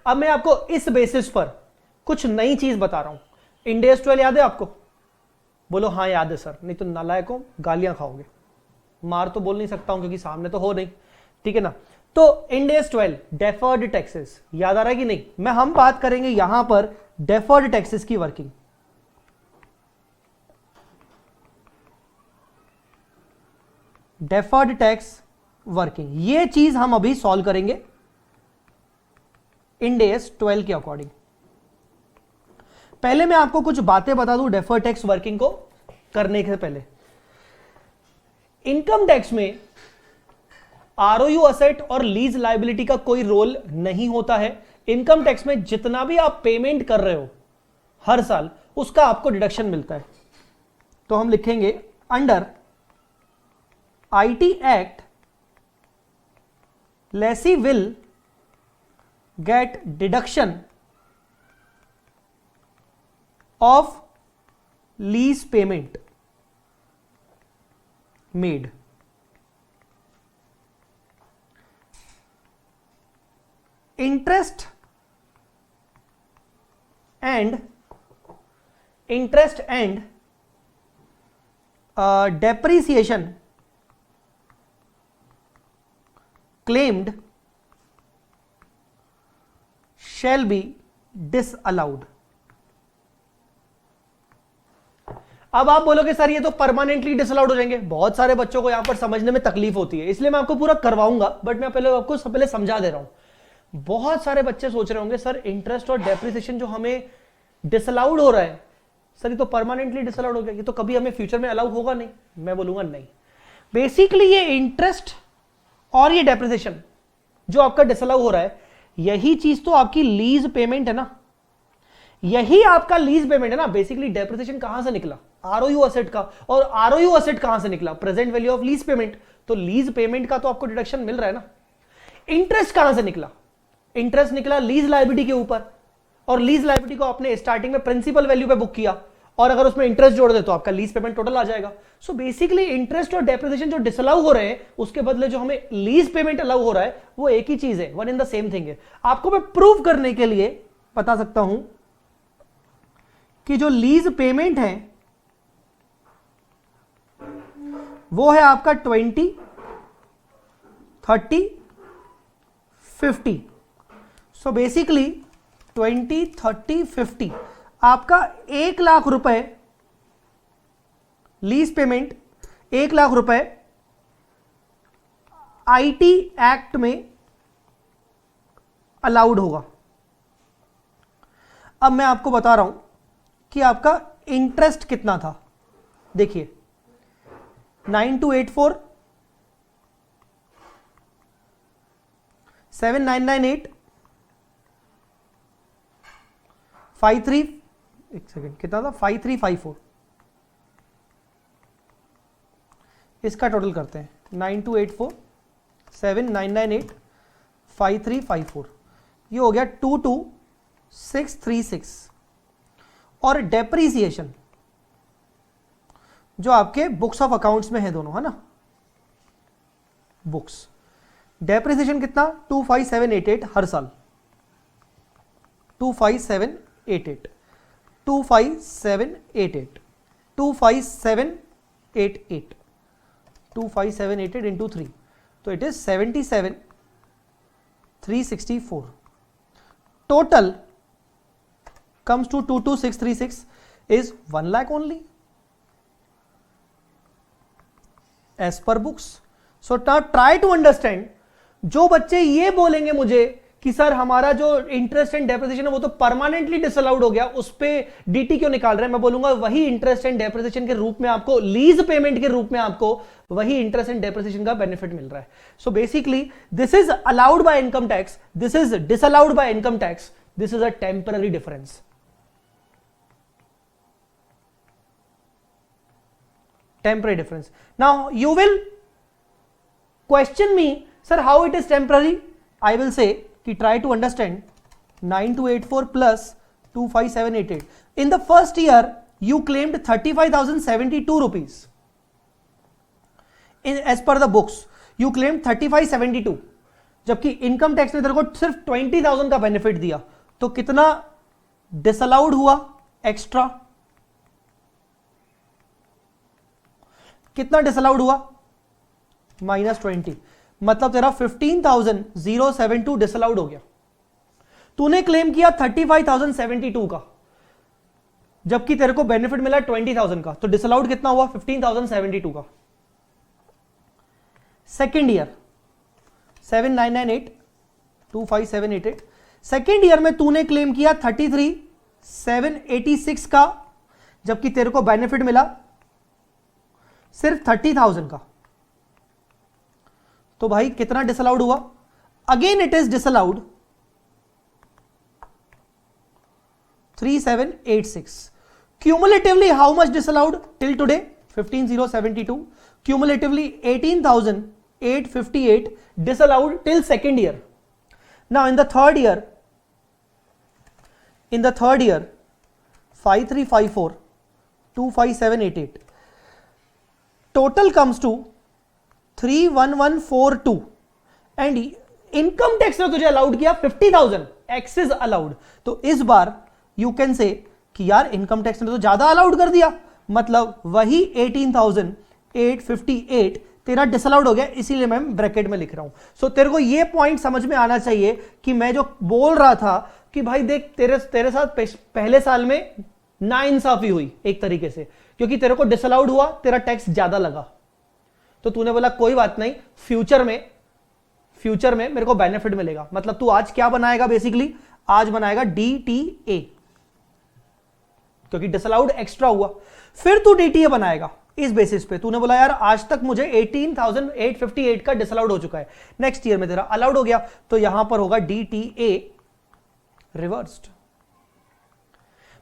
अब मैं आपको इस बेसिस पर कुछ नई चीज बता रहा हूं। इंड AS 12 याद है आपको? बोलो हाँ याद है सर, नहीं तो नालायकों गालियां खाओगे। मार तो बोल नहीं सकता हूं क्योंकि सामने तो हो नहीं, ठीक है ना। तो इंड AS 12 डेफर्ड टैक्सेस याद आ रहा है कि नहीं? हम बात करेंगे यहां पर डेफर्ड टैक्सेस की वर्किंग। डेफर्ड टैक्स वर्किंग, ये चीज हम अभी सॉल्व करेंगे इंड AS 12 के अकॉर्डिंग। पहले मैं आपको कुछ बातें बता दूं डेफर्ड टैक्स वर्किंग को करने से पहले। इनकम टैक्स में ROU असेट और लीज लायबिलिटी का कोई रोल नहीं होता है। इनकम टैक्स में जितना भी आप पेमेंट कर रहे हो हर साल, उसका आपको डिडक्शन मिलता है। तो हम लिखेंगे under IT act lessee will get deduction of lease payment made. Interest and depreciation claimed shall be disallowed. अब आप बोलोगे सर ये तो परमानेंटली डिसअलाउड हो जाएंगे। बहुत सारे बच्चों को यहां पर समझने में तकलीफ होती है, इसलिए मैं आपको पूरा करवाऊंगा, बट मैं पहले आपको पहले समझा दे रहा हूं। बहुत सारे बच्चे सोच रहे होंगे सर इंटरेस्ट और डेप्रिसिएशन जो हमें डिसअलाउड हो रहा है सर, ये तो परमानेंटली डिसअलाउड हो गया, ये तो कभी हमें फ्यूचर में अलाउ होगा नहीं। मैं बोलूंगा नहीं, बेसिकली ये इंटरेस्ट और ये डेप्रिसिएशन जो आपका डिसअलाउ हो रहा है, यही चीज तो आपकी लीज पेमेंट है ना, यही आपका लीज पेमेंट है ना। बेसिकली डेप्रिसिएशन कहां से निकला? ROU असेट का, और ROU असेट कहां से निकला? Present value of lease payment. तो लीज पेमेंट का तो आपको डिडक्शन मिल रहा है ना। इंटरेस्ट कहां से निकला? इंटरेस्ट निकला लीज लायबिलिटी के ऊपर, और लीज लायबिलिटी को आपने स्टार्टिंग में प्रिंसिपल वैल्यू पे बुक किया, और अगर उसमें इंटरेस्ट जोड़ दे तो आपका लीज पेमेंट टोटल आ जाएगा। सो बेसिकली इंटरेस्ट और डेप्रिसिएशन जो डिसअलाउ हो रहे हैं, उसके बदले जो हमें लीज पेमेंट अलाउ हो रहा है, वो एक ही चीज है, one in the same thing है। आपको मैं प्रूव करने के लिए बता सकता हूं कि जो लीज पेमेंट है वो है आपका 20, 30, 50। सो बेसिकली 20, 30, 50 आपका 1 लाख रुपए लीज पेमेंट, 1 लाख रुपए IT एक्ट में अलाउड होगा। अब मैं आपको बता रहा हूं कि आपका इंटरेस्ट कितना था। देखिए 9284, 7998, 53, एक सेकेंड कितना था, 5354। इसका टोटल करते हैं 9284, 7998, 5354, ये हो गया 22636। और डेप्रीसिएशन जो आपके बुक्स ऑफ अकाउंट्स में है दोनों, है ना, बुक्स, डेप्रीसिएशन कितना 25788 हर साल, 25788, 25788, 25788, 25788 into 3, तो it is 77364। Total comes to 22636 is 1 lakh only as per books. So now try to understand, जो बच्चे ये बोलेंगे मुझे कि सर हमारा जो इंटरेस्ट एंड डेप्रिसिएशन है वो तो परमानेंटली डिसअलाउड हो गया, उस पे डीटी क्यों निकाल रहे हैं? मैं बोलूंगा वही इंटरेस्ट एंड डेप्रिसिएशन के रूप में आपको, लीज पेमेंट के रूप में आपको वही इंटरेस्ट एंड डेप्रिसिएशन का बेनिफिट मिल रहा है। So basically this is allowed by income tax, this is disallowed by income tax, this is a temporary difference. Temporary difference. Now you will question me, sir, how it is temporary? I will say कि try to understand 9284 plus 25788. In the first year, you claimed 35,072 rupees. As per the books, you claimed 3572. जबकि income tax ने तेरे को सिर्फ 20,000 का benefit दिया, तो कितना डिसअलाउड हुआ एक्स्ट्रा? कितना डिसअलाउड हुआ? -20। मतलब तेरा 15,072 डिसअलाउड हो गया। तूने क्लेम किया 35,072 का, जबकि तेरे को बेनिफिट मिला 20,000 का, तो डिसअलाउड कितना हुआ? 15,072 का। सेकेंड ईयर 799825,788, सेकेंड ईयर में तूने क्लेम किया 33,786 का, जबकि तेरे को बेनिफिट मिला सिर्फ 30,000 का। तो भाई कितना डिसअलाउड हुआ? Again it is disallowed 3786। Cumulatively how much disallowed till today? 15,072। Cumulatively 18,858 disallowed till second year. Now in the third year 5354 25788 total comes to 31142 and income tax ने तुझे अलाउड किया 50,000, एक्सेस अलाउड। तो इस बार यू कैन से कि यार income tax ने तो ज्यादा अलाउड कर दिया, मतलब वही 18,858 तेरा डिसअलाउड हो गया, इसीलिए मैं ब्रैकेट में लिख रहा हूं। सो तेरे को ये पॉइंट समझ में आना चाहिए कि मैं जो बोल रहा था कि भाई देख तेरे साथ पहले साल में नाइंसाफी हुई एक तरीके से, क्योंकि तेरे को डिसअलाउड हुआ, तेरा टैक्स ज्यादा लगा, तो तूने बोला कोई बात नहीं, फ्यूचर में मेरे को बेनिफिट मिलेगा। मतलब तू आज क्या बनाएगा? बेसिकली आज बनाएगा DTA, क्योंकि डिसअलाउड एक्स्ट्रा हुआ। फिर तू DTA बनाएगा इस बेसिस पे। तूने बोला यार आज तक मुझे 18,858 का डिसअलाउड हो चुका है, नेक्स्ट ईयर में तेरा अलाउड हो गया, तो यहां पर होगा DTA रिवर्स्ड।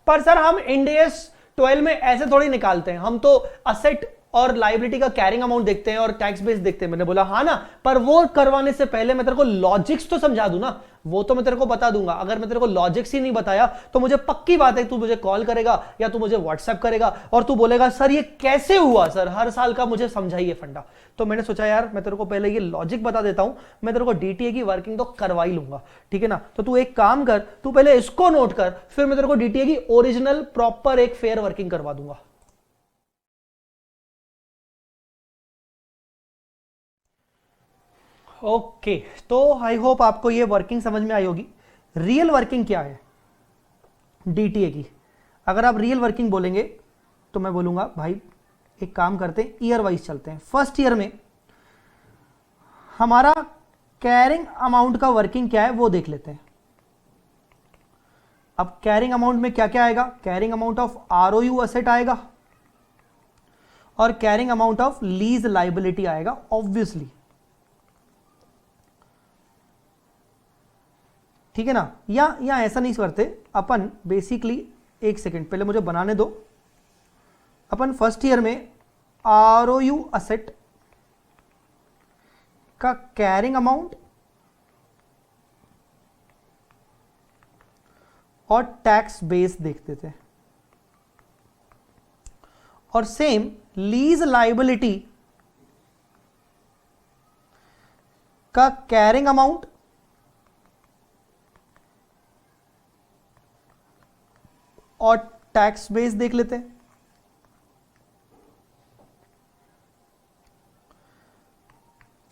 पर सर हम इंड AS 12 में ऐसे थोड़ी निकालते हैं, हम तो असेट और लायबिलिटी का कैरिंग अमाउंट देखते हैं और टैक्स बेस देखते हैं। मैंने बोला हाँ ना, पर वो करवाने से पहले मैं तेरे को लॉजिक्स तो समझा दूं ना, वो तो मैं तेरे को बता दूंगा। अगर मैं तेरे को लॉजिक्स ही नहीं बताया तो मुझे पक्की बात है तू मुझे कॉल करेगा या तू मुझे व्हाट्सएप करेगा और तू बोलेगा सर ये कैसे हुआ, सर हर साल का मुझे समझाइए फंडा। तो मैंने सोचा यार मैं तेरे को पहले ये लॉजिक बता देता हूं, मैं तेरे को DTA की वर्किंग तो करवा ही लूंगा, ठीक है ना। तो तू एक काम कर, तू पहले इसको नोट कर, फिर मैं तेरे को DTA की ओरिजिनल प्रॉपर एक फेयर वर्किंग करवा दूंगा। ओके तो आई होप आपको ये वर्किंग समझ में आई होगी। रियल वर्किंग क्या है DTA की? अगर आप रियल वर्किंग बोलेंगे तो मैं बोलूंगा भाई एक काम करते हैं, ईयर वाइज चलते हैं। फर्स्ट ईयर में हमारा कैरिंग अमाउंट का वर्किंग क्या है वो देख लेते हैं। अब कैरिंग अमाउंट में क्या क्या आएगा? Carrying amount of ROU asset आएगा और carrying amount of lease liability आएगा ऑब्वियसली, ठीक है ना। या ऐसा नहीं करते अपन, बेसिकली एक सेकेंड पहले मुझे बनाने दो। अपन फर्स्ट ईयर में ROU असेट का कैरिंग अमाउंट और टैक्स बेस देखते थे, और सेम लीज लाइबिलिटी का कैरिंग अमाउंट और टैक्स बेस देख लेते हैं।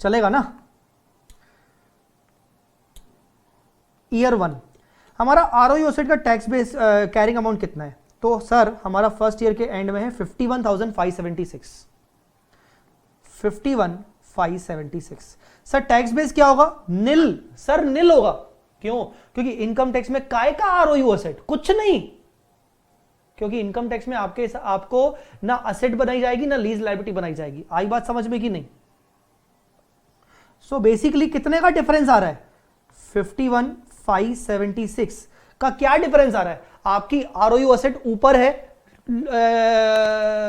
चलेगा ना? ईयर 1 हमारा ROU असेट का टैक्स बेस कैरिंग अमाउंट कितना है? तो सर हमारा फर्स्ट ईयर के एंड में है 51,576। 51,576। सर टैक्स बेस क्या होगा? निल। सर निल होगा, क्यों? क्योंकि इनकम टैक्स में काय का ROU असेट? कुछ नहीं, क्योंकि इनकम टैक्स में आपको ना असेट बनाई जाएगी ना लीज लायबिलिटी बनाई जाएगी। आई बात समझ में कि नहीं? सो बेसिकली कितने का डिफरेंस आ रहा है? 51,576 का क्या डिफरेंस आ रहा है? आपकी ROU असेट ऊपर है,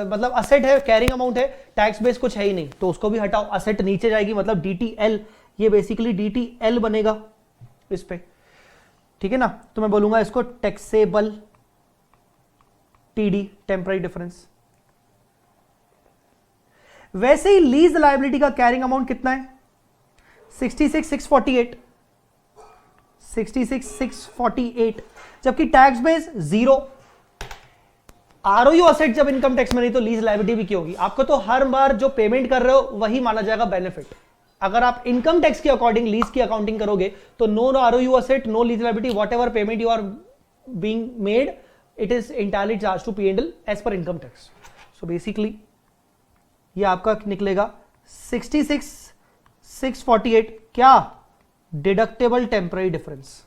मतलब असेट है, कैरिंग अमाउंट है, टैक्स बेस कुछ है ही नहीं, तो उसको भी हटाओ, असेट नीचे जाएगी, मतलब DTL, ये बेसिकली DTL बनेगा इस पे, ठीक है ना। तो मैं बोलूंगा इसको टैक्सेबल TD, टेम्पररी डिफरेंस। वैसे ही लीज लायबिलिटी का कैरिंग अमाउंट कितना है? 66,648, 66,648, जबकि टैक्स बेस 0। आरओयू असेट जब इनकम टैक्स में नहीं तो लीज लायबिलिटी भी क्यों होगी? आपको तो हर बार जो पेमेंट कर रहे हो वही माना जाएगा बेनिफिट। अगर आप इनकम टैक्स के अकॉर्डिंग लीज की अकाउंटिंग करोगे तो no ROU asset, no lease liability, whatever payment you are being made, it is entirely charge to P&L as per income tax. So basically ये आपका निकलेगा 66,648, क्या? Deductible temporary difference,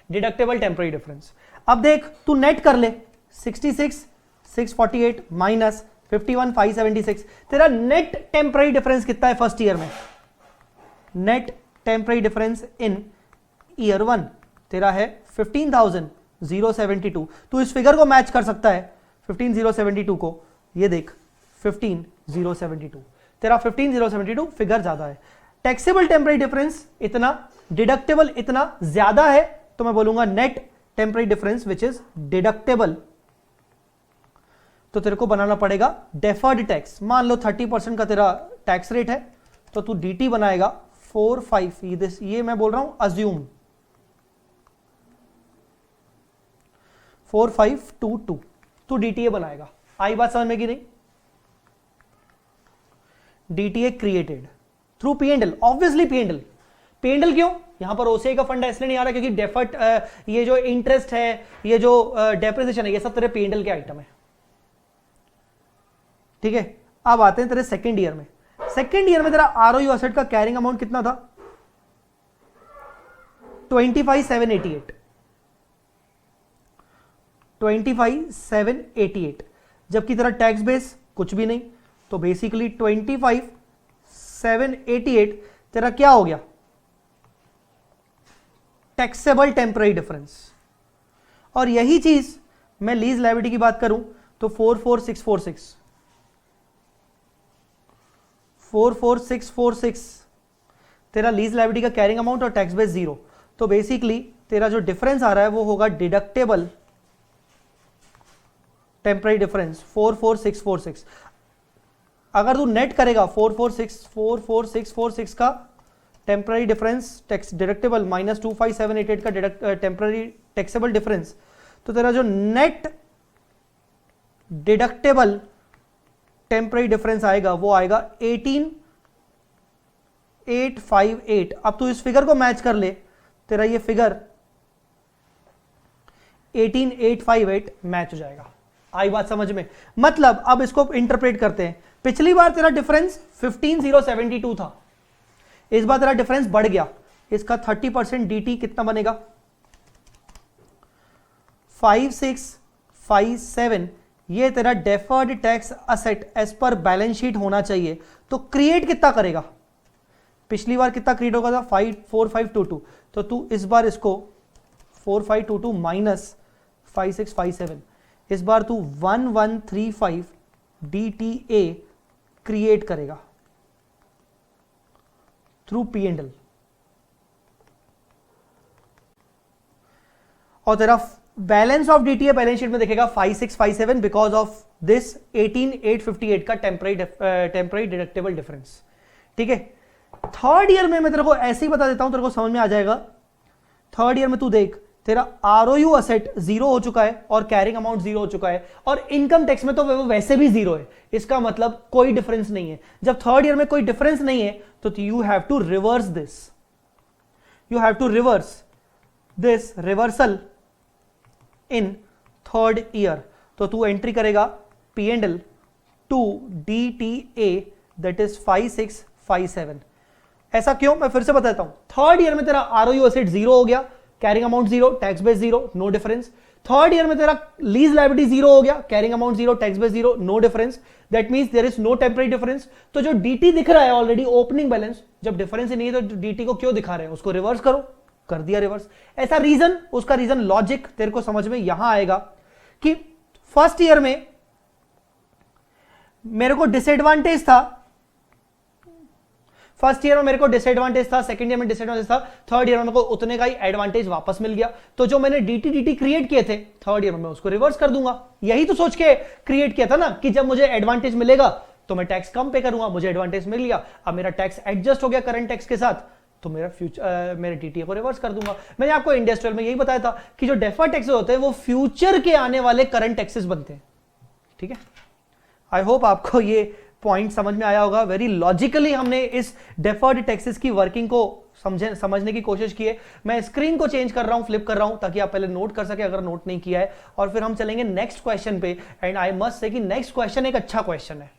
deductible temporary difference. अब देख तू net कर ले, 66,648 minus 51,576, तेरा नेट टेम्पररी डिफरेंस कितना है फर्स्ट ईयर में? Net temporary difference in year 1 तेरा है 15,072। तू इस फिगर को मैच कर सकता है 15,072 को, ये देख 15,072, तेरा 15,072 फिगर ज्यादा है। टैक्सेबल टेम्पररी डिफरेंस इतना, डिडक्टेबल इतना ज्यादा है, तो मैं बोलूंगा net temporary difference which is deductible. तो तेरे को बनाना पड़ेगा डेफर्ड टैक्स। मान लो 30% का तेरा टैक्स रेट है, तो तू डीटी बनाएगा 45, ये मैं बोल रहा हूं अज्यूम 4522, तू डीटीए बनाएगा। आई बात समझ में कि नहीं? DTA created through P&L, obviously P&L। P&L क्यों? यहां पर ओसीआई का फंड इसलिए नहीं आ रहा क्योंकि डेफर्ड, ये जो इंटरेस्ट है, ये जो डेप्रिसिएशन है, ये सब तेरे P&L के आइटम है। ठीक है, अब आते हैं तेरे सेकेंड ईयर में। सेकेंड ईयर में तेरा आरओयू एसेट का कैरिंग अमाउंट कितना था? 25,788, 25,788, जबकि तेरा टैक्स बेस कुछ भी नहीं, तो बेसिकली 25,788 तेरा क्या हो गया? Taxable temporary difference. और यही चीज मैं लीज लायबिलिटी की बात करूं तो 44,646, 44,646 तेरा लीज लायबिलिटी का कैरिंग अमाउंट और टैक्स बेस 0। तो बेसिकली तेरा जो डिफरेंस आ रहा है वो होगा डिडक्टेबल टेम्पररी डिफरेंस 44,646। अगर तू नेट करेगा 44,646 का temporary difference tax deductible minus 25,788 का टेम्पररी टैक्सेबल डिफरेंस, तो तेरा जो नेट डिडक्टेबल टेम्पररी डिफरेंस आएगा वो आएगा 18,858। अब तू इस फिगर को मैच कर ले, तेरा ये फिगर 18,858 मैच हो जाएगा। आई बात समझ में? मतलब अब इसको इंटरप्रेट करते हैं। पिछली बार तेरा डिफरेंस 15,072 था, इस बार तेरा डिफरेंस बढ़ गया, इसका 30% डीटी कितना बनेगा? 5657। ये तेरा deferred tax asset as per balance sheet होना चाहिए, तो क्रिएट कितना करेगा? पिछली बार कितना क्रिएट होगा था? 4522, तो तू इस बार इसको 4522 माइनस 5657, इस बार तू 1135 DTA क्रिएट करेगा थ्रू P&L, और तेरा balance of DTA balance sheet में देखेगा 5657 बिकॉज ऑफ दिस 18,858 का टेम्पररी डिडक्टेबल डिफरेंस। ठीक है, थर्ड ईयर में मैं तेरे को ऐसे ही बता देता हूं, तेरे को समझ में आ जाएगा। थर्ड ईयर में तू देख, तेरा आरओयू असेट 0 हो चुका है और कैरिंग अमाउंट 0 हो चुका है, और इनकम टैक्स में तो वो वैसे भी 0 है। इसका मतलब कोई डिफरेंस नहीं है। जब थर्ड ईयर में कोई डिफरेंस नहीं है तो you have to reverse this, you have to reverse this reversal in third year. तो तू एंट्री करेगा P&L to DTA that is 5657। ऐसा क्यों? मैं फिर से बता देता हूं। थर्ड ईयर में तेरा आरओयू एसेट 0 हो गया, carrying amount 0, tax base 0, no difference. Third year में तेरा लीज लायबिलिटी 0 हो गया, carrying amount 0, tax base 0, no difference. That means there is no temporary difference. तो जो डीटी दिख रहा है ऑलरेडी ओपनिंग बैलेंस, जब डिफरेंस ही नहीं है तो डीटी को क्यों दिखा रहे हैं? उसको रिवर्स करो, कर दिया रिवर्स। ऐसा रीजन, उसका रीजन लॉजिक तेरे को समझ में यहां आएगा कि फर्स्ट ईयर में मेरे को डिसएडवांटेज था, फर्स्ट ईयर में मेरे को डिसएडवांटेज था, सेकंड ईयर में डिसएडवांटेज था, थर्ड ईयर में मेरे को उतने का ही एडवांटेज वापस मिल गया। तो जो मैंने डीटी क्रिएट किए थे थर्ड ईयर में, मैं उसको रिवर्स कर दूंगा। यही तो सोच के क्रिएट किया था ना कि जब मुझे एडवांटेज मिलेगा तो मैं टैक्स कम पे करूंगा, मुझे एडवांटेज मिल गया। अब मेरा टैक्स एडजस्ट हो गया करंट टैक्स के साथ, तो मेरा फ्यूचर मेरे टीटीए को रिवर्स कर दूंगा। मैंने आपको इंडस्ट्रियल में यही बताया था कि जो डेफर्ड टैक्सेस होते हैं वो फ्यूचर के आने वाले करंट टैक्सेस बनते हैं। ठीक है, आई होप आपको ये पॉइंट समझ में आया होगा। वेरी लॉजिकली हमने इस डेफर्ड टैक्सेस की वर्किंग को समझने की कोशिश की है। मैं स्क्रीन को चेंज कर रहा हूं, फ्लिप कर रहा हूं, ताकि आप पहले नोट कर सके अगर नोट नहीं किया है, और फिर हम चलेंगे नेक्स्ट क्वेश्चन पे। एंड आई मस्ट से कि नेक्स्ट क्वेश्चन एक अच्छा क्वेश्चन है।